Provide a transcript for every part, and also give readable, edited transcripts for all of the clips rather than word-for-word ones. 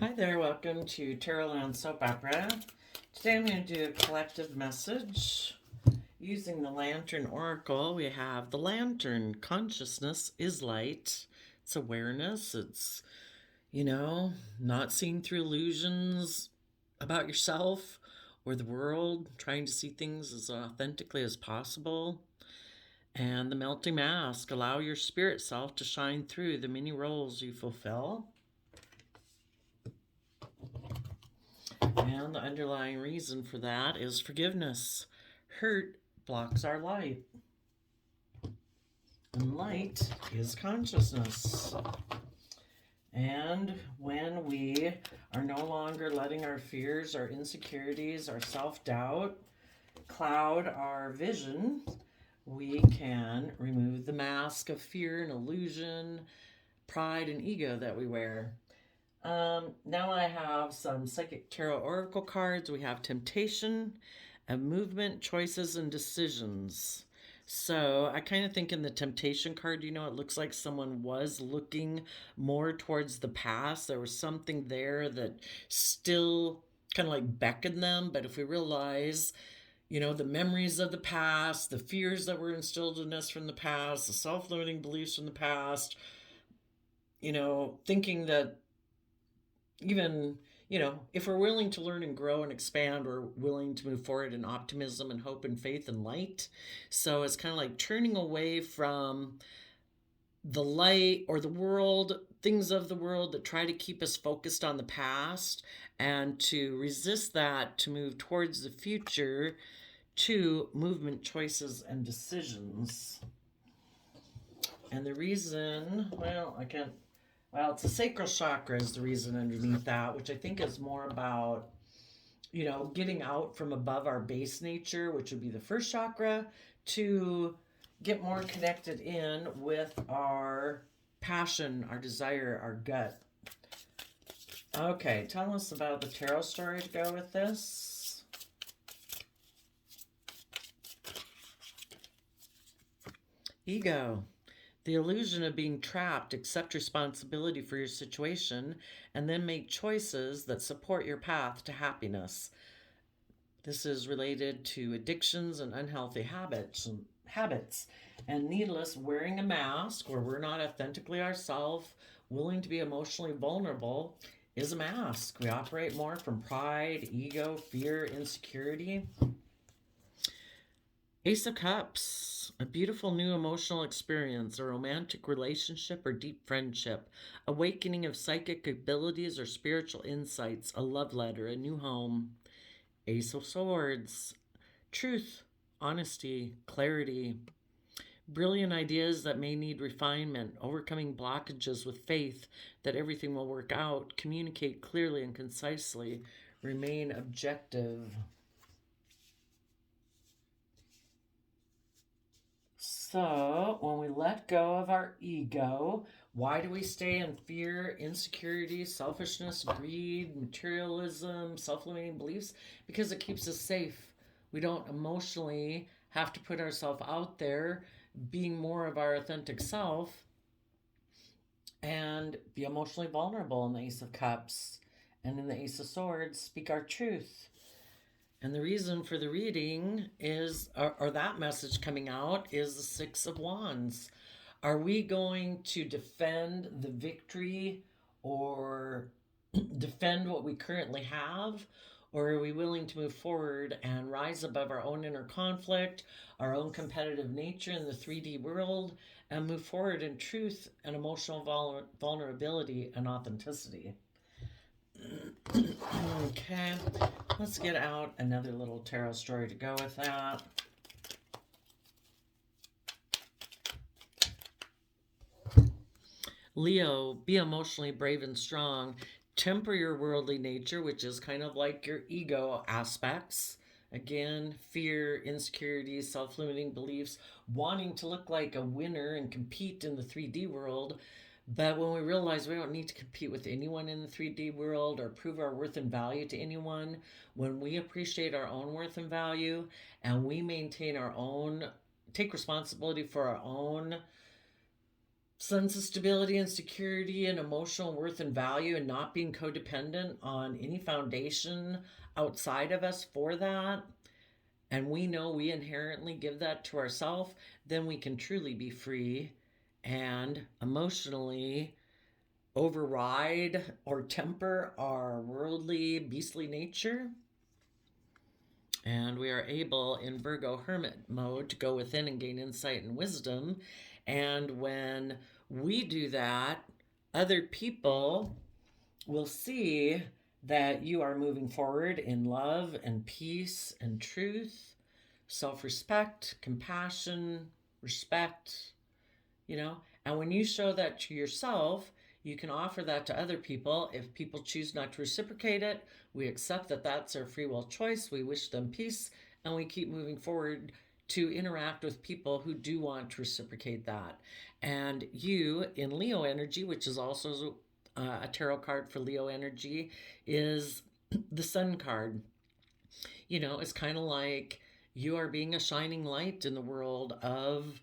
Hi there, welcome to Tarotland Soap Opera. Today I'm going to do a collective message. Using the Lantern Oracle, we have the Lantern. Consciousness is light. It's awareness. It's, not seeing through illusions about yourself or the world, trying to see things as authentically as possible. And the Melting Mask, allow your spirit self to shine through the many roles you fulfill. And the underlying reason for that is forgiveness. Hurt blocks our light, and light is consciousness. And when we are no longer letting our fears, our insecurities, our self doubt cloud our vision, we can remove the mask of fear and illusion, pride and ego that we wear. Now I have some Psychic Tarot Oracle cards. We have Temptation, and Movement, Choices, and Decisions. So I kind of think in the Temptation card, it looks like someone was looking more towards the past. There was something there that still kind of like beckoned them. But if we realize, the memories of the past, the fears that were instilled in us from the past, the self limiting beliefs from the past, thinking that even if we're willing to learn and grow and expand, we're willing to move forward in optimism and hope and faith and light. So it's kind of like turning away from the light or the world, things of the world that try to keep us focused on the past, and to resist that, to move towards the future, to movement, choices, and decisions. And the reason, it's the sacral chakra is the reason underneath that, which I think is more about, getting out from above our base nature, which would be the first chakra, to get more connected in with our passion, our desire, our gut. Okay, tell us about the tarot story to go with this. Ego. The illusion of being trapped. Accept responsibility for your situation and then make choices that support your path to happiness. This is related to addictions and unhealthy habits and needless wearing a mask where we're not authentically ourselves, willing to be emotionally vulnerable is a mask. We operate more from pride, ego, fear, insecurity. Ace of Cups, a beautiful new emotional experience, a romantic relationship or deep friendship, awakening of psychic abilities or spiritual insights, a love letter, a new home. Ace of Swords, truth, honesty, clarity, brilliant ideas that may need refinement, overcoming blockages with faith that everything will work out, communicate clearly and concisely, remain objective. So, when we let go of our ego, why do we stay in fear, insecurity, selfishness, greed, materialism, self limiting beliefs? Because it keeps us safe. We don't emotionally have to put ourselves out there being more of our authentic self and be emotionally vulnerable in the Ace of Cups. And in the Ace of Swords, speak our truth. And the reason for the reading is, or that message coming out, is the Six of Wands. Are we going to defend the victory or defend what we currently have? Or are we willing to move forward and rise above our own inner conflict, our own competitive nature in the 3D world, and move forward in truth and emotional vulnerability and authenticity? Okay, let's get out another little tarot story to go with that. Leo, be emotionally brave and strong. Temper your worldly nature, which is kind of like your ego aspects. Again, fear, insecurity, self limiting beliefs, wanting to look like a winner and compete in the 3D world. But when we realize we don't need to compete with anyone in the 3D world or prove our worth and value to anyone, when we appreciate our own worth and value and we maintain our own, take responsibility for our own sense of stability and security and emotional worth and value, and not being codependent on any foundation outside of us for that, and we know we inherently give that to ourselves, then we can truly be free and emotionally override or temper our worldly, beastly nature. And we are able in Virgo hermit mode to go within and gain insight and wisdom. And when we do that, other people will see that you are moving forward in love and peace and truth, self respect, compassion, respect, you know. And when you show that to yourself, you can offer that to other people. If people choose not to reciprocate it, we accept that that's their free will choice. We wish them peace, and we keep moving forward to interact with people who do want to reciprocate that. And you, in Leo energy, which is also a tarot card for Leo energy, is the Sun card. You know, it's kind of like you are being a shining light in the world of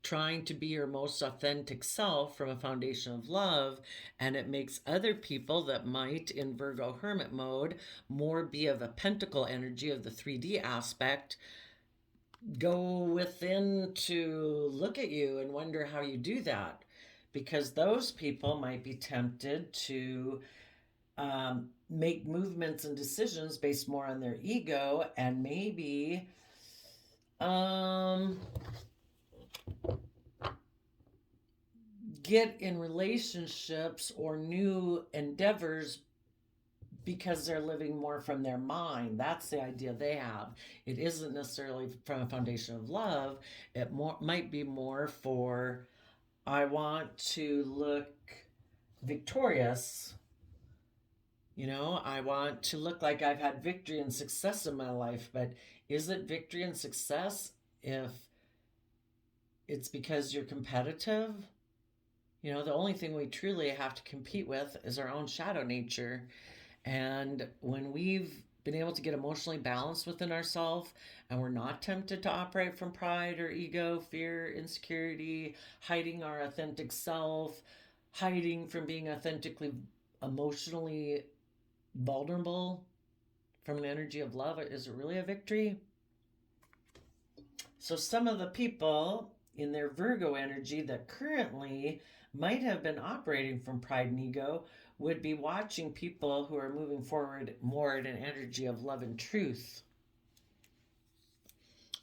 trying to be your most authentic self from a foundation of love, and it makes other people that might in Virgo hermit mode more be of a pentacle energy of the 3D aspect go within to look at you and wonder how you do that, because those people might be tempted to make movements and decisions based more on their ego, and maybe get in relationships or new endeavors because they're living more from their mind. That's the idea they have. It isn't necessarily from a foundation of love. It might be more for, I want to look victorious. You know, I want to look like I've had victory and success in my life. But is it victory and success if it's because you're competitive? You know, the only thing we truly have to compete with is our own shadow nature. And when we've been able to get emotionally balanced within ourselves and we're not tempted to operate from pride or ego, fear, insecurity, hiding our authentic self, hiding from being authentically emotionally vulnerable from an energy of love, is it really a victory? So some of the people in their Virgo energy that currently might have been operating from pride and ego would be watching people who are moving forward more in an energy of love and truth.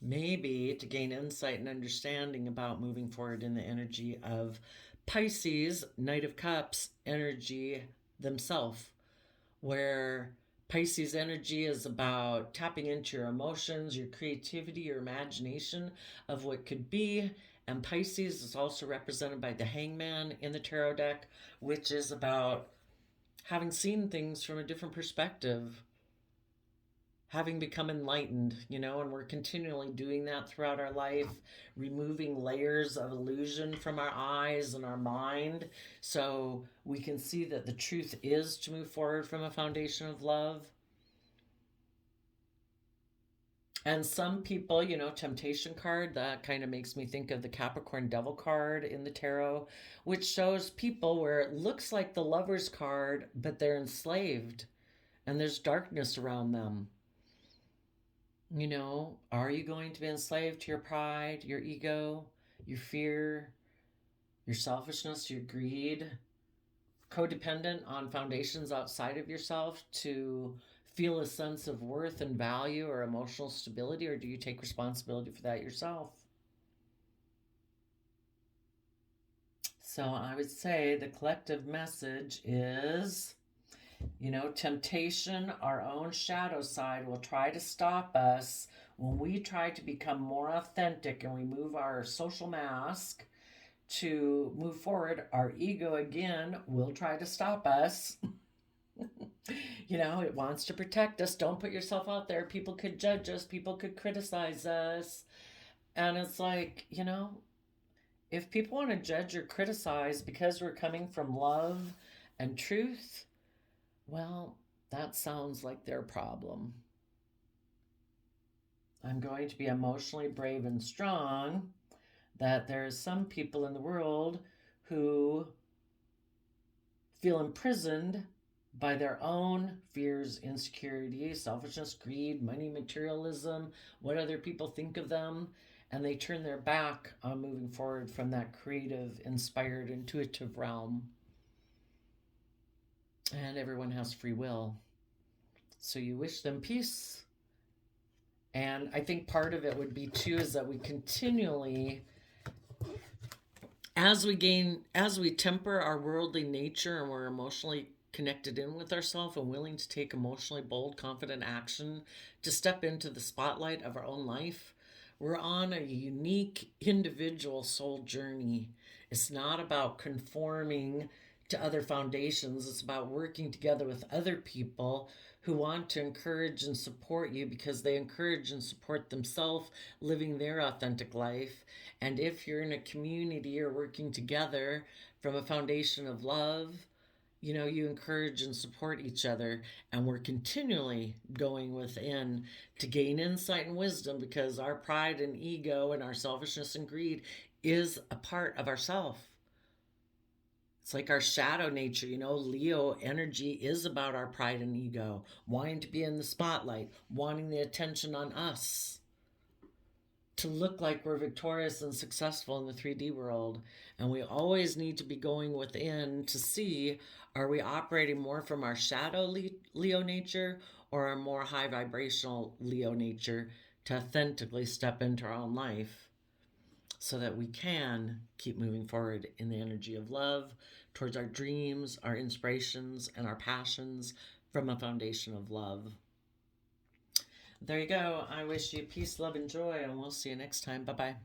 Maybe to gain insight and understanding about moving forward in the energy of Pisces, Knight of Cups energy themself, where Pisces energy is about tapping into your emotions, your creativity, your imagination of what could be. And Pisces is also represented by the Hangman in the tarot deck, which is about having seen things from a different perspective, having become enlightened, you know, and we're continually doing that throughout our life, removing layers of illusion from our eyes and our mind so we can see that the truth is to move forward from a foundation of love. And some people, you know, temptation card, that kind of makes me think of the Capricorn devil card in the tarot, which shows people where it looks like the lover's card, but they're enslaved and there's darkness around them. You know, are you going to be enslaved to your pride, your ego, your fear, your selfishness, your greed, codependent on foundations outside of yourself to feel a sense of worth and value or emotional stability, or do you take responsibility for that yourself? So I would say the collective message is, you know, temptation, our own shadow side, will try to stop us when we try to become more authentic and remove our social mask to move forward. Our ego, again, will try to stop us. You know, it wants to protect us. Don't put yourself out there. People could judge us, people could criticize us. And it's like, you know, if people want to judge or criticize because we're coming from love and truth, well, that sounds like their problem. I'm going to be emotionally brave and strong, that there are some people in the world who feel imprisoned by their own fears, insecurities, selfishness, greed, money, materialism, what other people think of them, and they turn their back on moving forward from that creative, inspired, intuitive realm. And everyone has free will. So you wish them peace. And I think part of it would be too is that we continually, as we temper our worldly nature and we're emotionally connected in with ourselves and willing to take emotionally bold, confident action to step into the spotlight of our own life, we're on a unique individual soul journey. It's not about conforming to other foundations, it's about working together with other people who want to encourage and support you because they encourage and support themselves living their authentic life. And if you're in a community or working together from a foundation of love, you encourage and support each other. And we're continually going within to gain insight and wisdom because our pride and ego and our selfishness and greed is a part of ourself. It's like our shadow nature, Leo energy is about our pride and ego, wanting to be in the spotlight, wanting the attention on us, to look like we're victorious and successful in the 3D world. And we always need to be going within to see, are we operating more from our shadow Leo nature or our more high vibrational Leo nature to authentically step into our own life so that we can keep moving forward in the energy of love towards our dreams, our inspirations, and our passions from a foundation of love. There you go. I wish you peace, love, and joy, and we'll see you next time. Bye-bye.